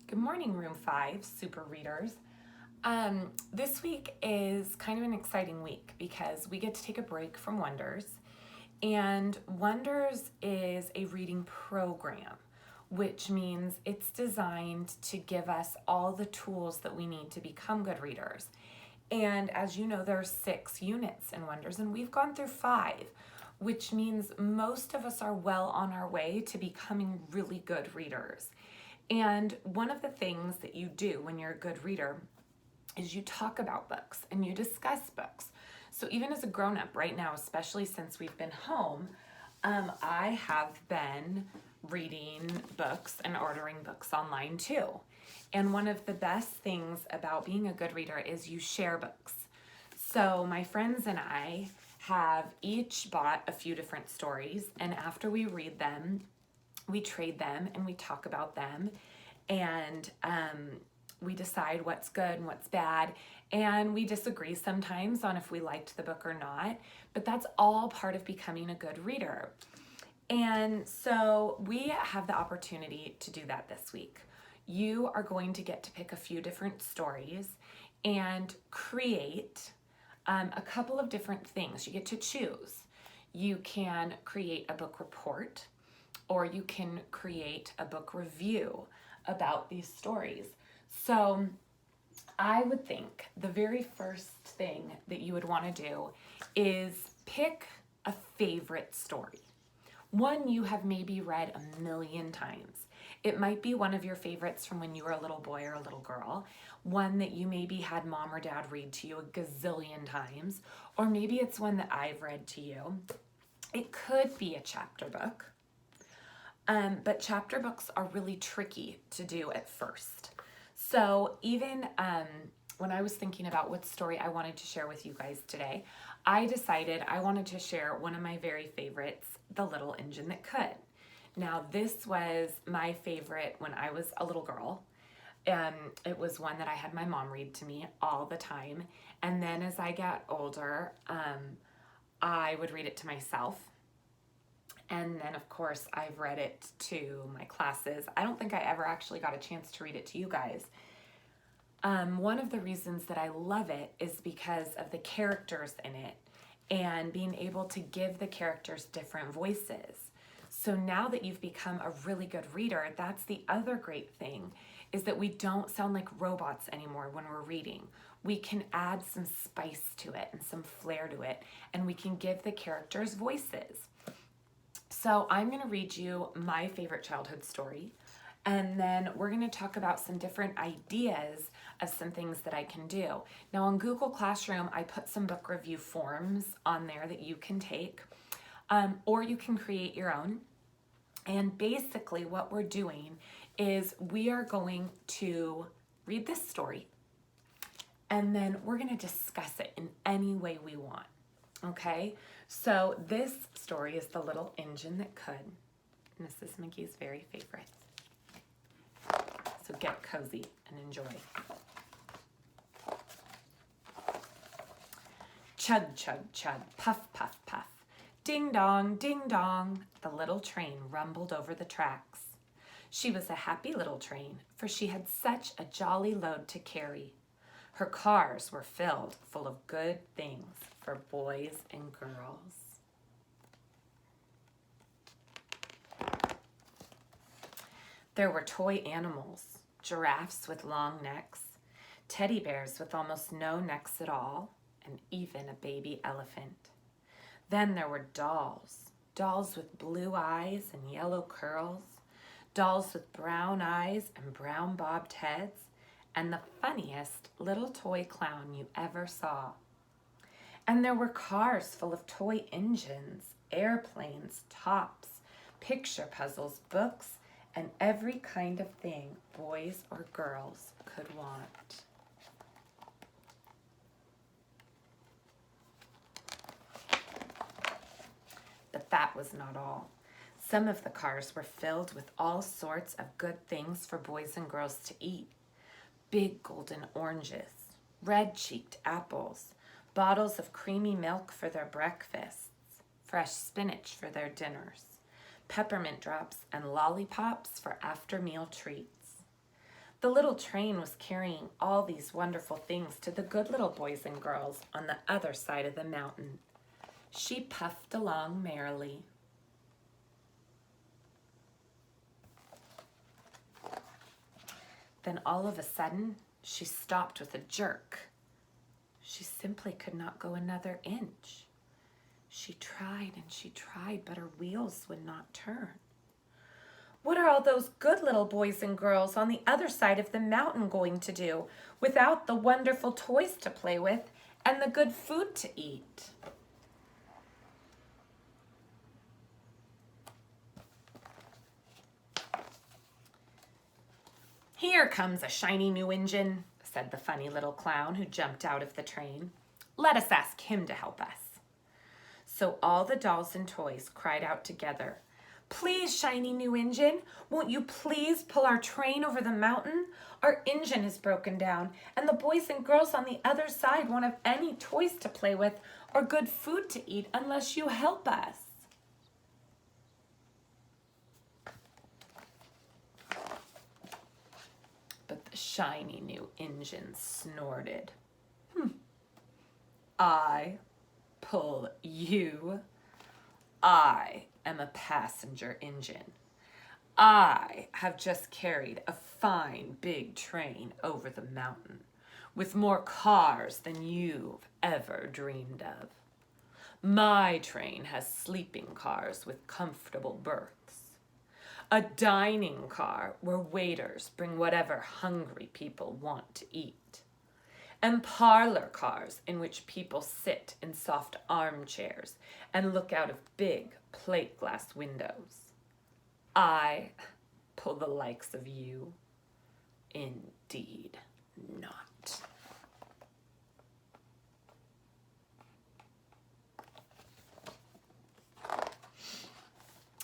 Good morning, Room 5 super readers. This week is kind of an exciting week because we get to take a break from Wonders. And Wonders is a reading program, which means it's designed to give us all the tools that we need to become good readers. And as you know, there are 6 units in Wonders, and we've gone through 5, which means most of us are well on our way to becoming really good readers. And one of the things that you do when you're a good reader is you talk about books and you discuss books. So even as a grown-up right now, especially since we've been home, I have been reading books and ordering books online too. And one of the best things about being a good reader is you share books. So my friends and I have each bought a few different stories, and after we read them, we trade them and we talk about them, and we decide what's good and what's bad, and we disagree sometimes on if we liked the book or not, but that's all part of becoming a good reader. And so we have the opportunity to do that this week. You are going to get to pick a few different stories and create a couple of different things. You get to choose. You can create a book report, or you can create a book review about these stories. So I would think the very first thing that you would want to do is pick a favorite story. One you have maybe read a million times. It might be one of your favorites from when you were a little boy or a little girl, one that you maybe had mom or dad read to you a gazillion times, or maybe it's one that I've read to you. It could be a chapter book. But chapter books are really tricky to do at first. So even when I was thinking about what story I wanted to share with you guys today, I decided I wanted to share one of my very favorites, The Little Engine That Could. Now, this was my favorite when I was a little girl. It was one that I had my mom read to me all the time. And then as I got older, I would read it to myself. And then, of course, I've read it to my classes. I don't think I ever actually got a chance to read it to you guys. One of the reasons that I love it is because of the characters in it and being able to give the characters different voices. So now that you've become a really good reader, that's the other great thing, is that we don't sound like robots anymore when we're reading. We can add some spice to it and some flair to it, and we can give the characters voices. So I'm going to read you my favorite childhood story, and then we're going to talk about some different ideas of some things that I can do. Now on Google Classroom, I put some book review forms on there that you can take, or you can create your own. And basically what we're doing is we are going to read this story, and then we're going to discuss it in any way we want. Okay, so this story is The Little Engine That Could, Mrs. McGee's very favorite. So get cozy and enjoy. Chug, chug, chug, puff, puff, puff. Ding dong, the little train rumbled over the tracks. She was a happy little train, for she had such a jolly load to carry. Her cars were filled full of good things for boys and girls. There were toy animals, giraffes with long necks, teddy bears with almost no necks at all, and even a baby elephant. Then there were dolls, dolls with blue eyes and yellow curls, dolls with brown eyes and brown bobbed heads, and the funniest little toy clown you ever saw. And there were cars full of toy engines, airplanes, tops, picture puzzles, books, and every kind of thing boys or girls could want. But that was not all. Some of the cars were filled with all sorts of good things for boys and girls to eat. Big golden oranges, red-cheeked apples, bottles of creamy milk for their breakfasts, fresh spinach for their dinners, peppermint drops and lollipops for after-meal treats. The little train was carrying all these wonderful things to the good little boys and girls on the other side of the mountain. She puffed along merrily. Then all of a sudden, she stopped with a jerk. She simply could not go another inch. She tried and she tried, but her wheels would not turn. What are all those good little boys and girls on the other side of the mountain going to do without the wonderful toys to play with and the good food to eat? Here comes a shiny new engine, said the funny little clown who jumped out of the train. Let us ask him to help us. So all the dolls and toys cried out together, Please, shiny new engine, won't you please pull our train over the mountain? Our engine is broken down, and the boys and girls on the other side won't have any toys to play with or good food to eat unless you help us. But the shiny new engine snorted. I pull you. I am a passenger engine. I have just carried a fine big train over the mountain with more cars than you've ever dreamed of. My train has sleeping cars with comfortable berths, a dining car where waiters bring whatever hungry people want to eat, and parlor cars in which people sit in soft armchairs and look out of big plate glass windows. I pull the likes of you. Indeed not.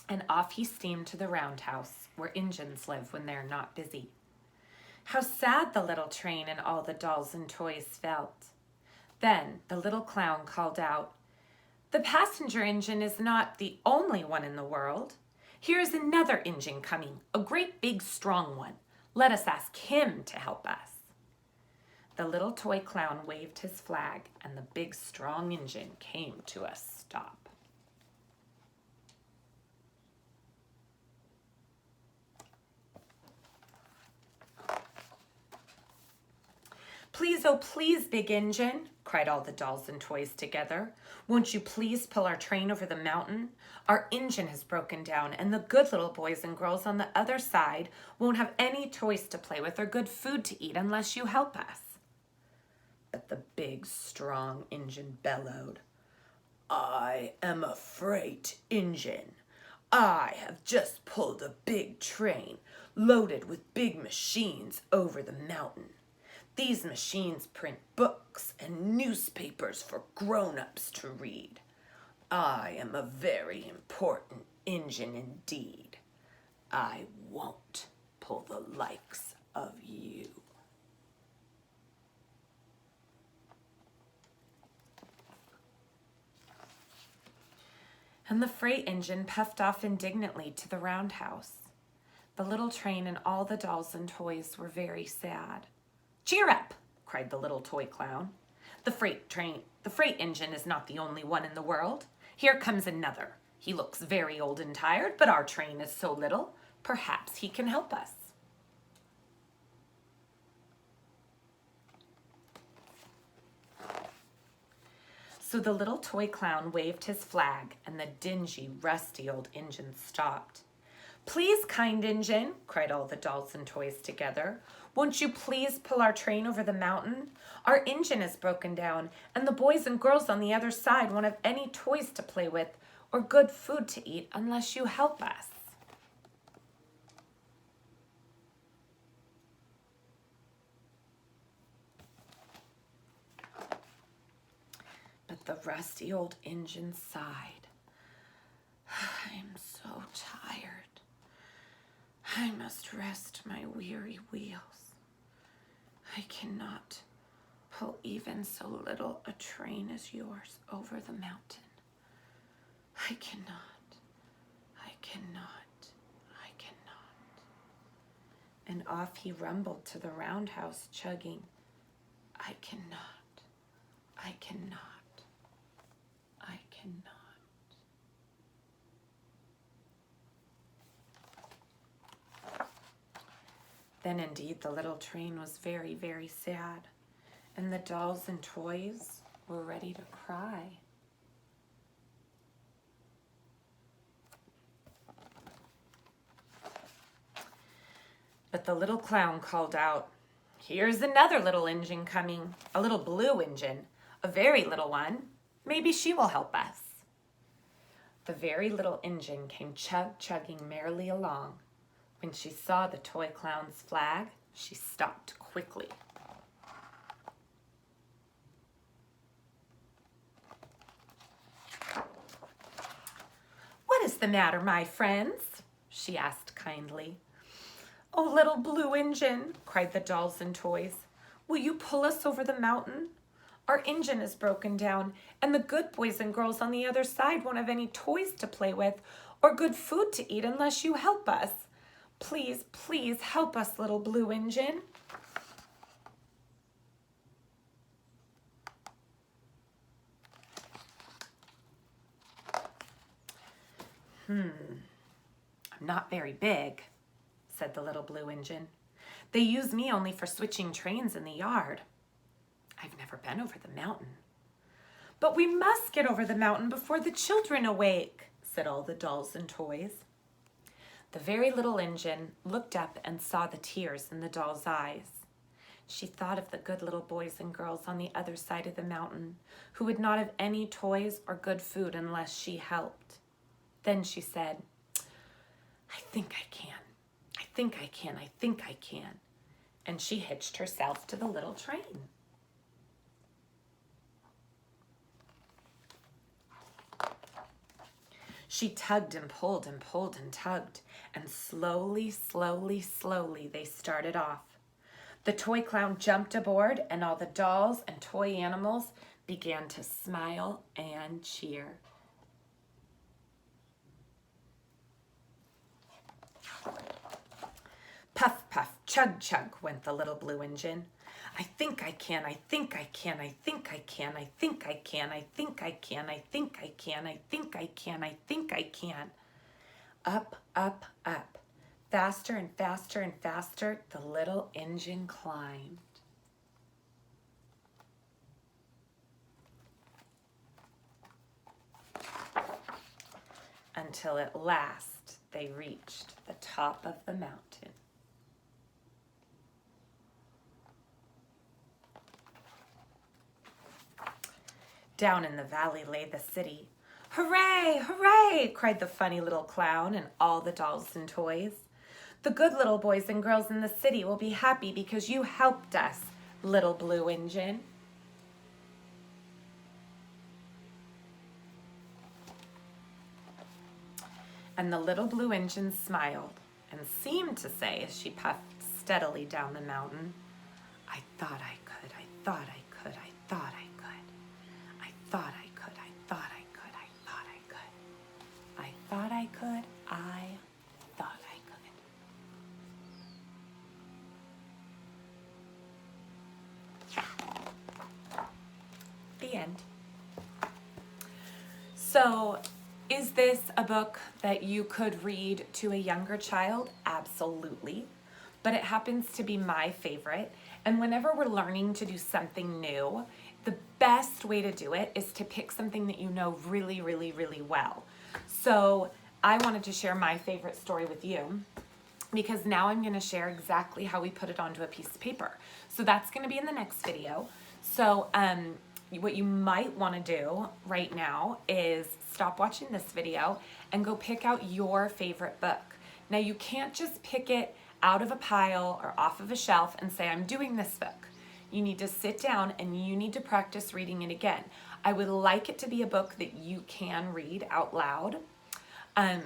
And off he steamed to the roundhouse where engines live when they're not busy. How sad the little train and all the dolls and toys felt. Then the little clown called out, The passenger engine is not the only one in the world. Here is another engine coming, a great big strong one. Let us ask him to help us. The little toy clown waved his flag, and the big strong engine came to a stop. Please, oh please, big engine, cried all the dolls and toys together. Won't you please pull our train over the mountain? Our engine has broken down, and the good little boys and girls on the other side won't have any toys to play with or good food to eat unless you help us. But the big, strong engine bellowed, I am a freight engine. I have just pulled a big train loaded with big machines over the mountain. These machines print books and newspapers for grown-ups to read. I am a very important engine indeed. I won't pull the likes of you. And the freight engine puffed off indignantly to the roundhouse. The little train and all the dolls and toys were very sad. Cheer up, cried the little toy clown. The freight engine is not the only one in the world. Here comes another. He looks very old and tired, but our train is so little. Perhaps he can help us. So the little toy clown waved his flag, and the dingy, rusty old engine stopped. Please, kind engine, cried all the dolls and toys together. Won't you please pull our train over the mountain? Our engine is broken down, and the boys and girls on the other side won't have any toys to play with or good food to eat unless you help us. But the rusty old engine sighed. I'm so tired. I must rest my weary wheels. I cannot pull even so little a train as yours over the mountain. I cannot. and off he rumbled to the roundhouse, chugging, I cannot, I cannot, I cannot. Then indeed the little train was very, very sad, and the dolls and toys were ready to cry. But the little clown called out, here's another little engine coming, a little blue engine, a very little one. Maybe she will help us. The very little engine came chugging merrily along. When she saw the toy clown's flag, she stopped quickly. What is the matter, my friends? She asked kindly. Oh, little blue engine, cried the dolls and toys. Will you pull us over the mountain? Our engine is broken down, and the good boys and girls on the other side won't have any toys to play with or good food to eat unless you help us. Please, please help us, little blue engine. I'm not very big, said the little blue engine. They use me only for switching trains in the yard. I've never been over the mountain. But we must get over the mountain before the children awake, said all the dolls and toys. The very little engine looked up and saw the tears in the doll's eyes. She thought of the good little boys and girls on the other side of the mountain who would not have any toys or good food unless she helped. Then she said, I think I can. I think I can. I think I can. And she hitched herself to the little train. She tugged and pulled and pulled and tugged, and slowly, slowly, slowly they started off. The toy clown jumped aboard, and all the dolls and toy animals began to smile and cheer. Puff, puff, chug, chug went the little blue engine. I think I can, I think I can, I think I can, I think I can, I think I can, I think I can, I think I can, I think I can. Up, up, up. Faster and faster and faster, the little engine climbed. Until at last they reached the top of the mountain. Down in the valley lay the city. Hooray, hooray, cried the funny little clown and all the dolls and toys. The good little boys and girls in the city will be happy because you helped us, little blue engine. And the little blue engine smiled and seemed to say as she puffed steadily down the mountain, I thought I could, I thought I could, I thought I could. I thought I could, I thought I could, I thought I could. I thought I could, I thought I could. The end. So, is this a book that you could read to a younger child? Absolutely. But it happens to be my favorite. And whenever we're learning to do something new, the best way to do it is to pick something that you know really, really, really well. So I wanted to share my favorite story with you because now I'm going to share exactly how we put it onto a piece of paper. So that's going to be in the next video. So what you might want to do right now is stop watching this video and go pick out your favorite book. Now you can't just pick it out of a pile or off of a shelf and say, I'm doing this book. You need to sit down and you need to practice reading it again. I would like it to be a book that you can read out loud.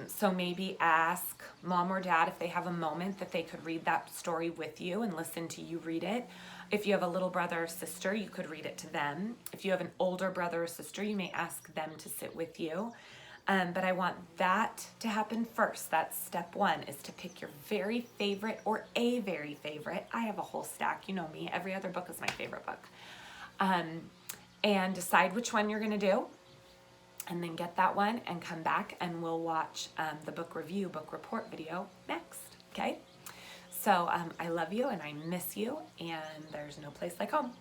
So maybe ask mom or dad if they have a moment that they could read that story with you and listen to you read it. If you have a little brother or sister, you could read it to them. If you have an older brother or sister, you may ask them to sit with you. But I want that to happen first. That's step one, is to pick your very favorite or a very favorite. I have a whole stack, you know me. Every other book is my favorite book. And decide which one you're going to do. And then get that one and come back and we'll watch the book review, book report video next. Okay? So I love you and I miss you, and there's no place like home.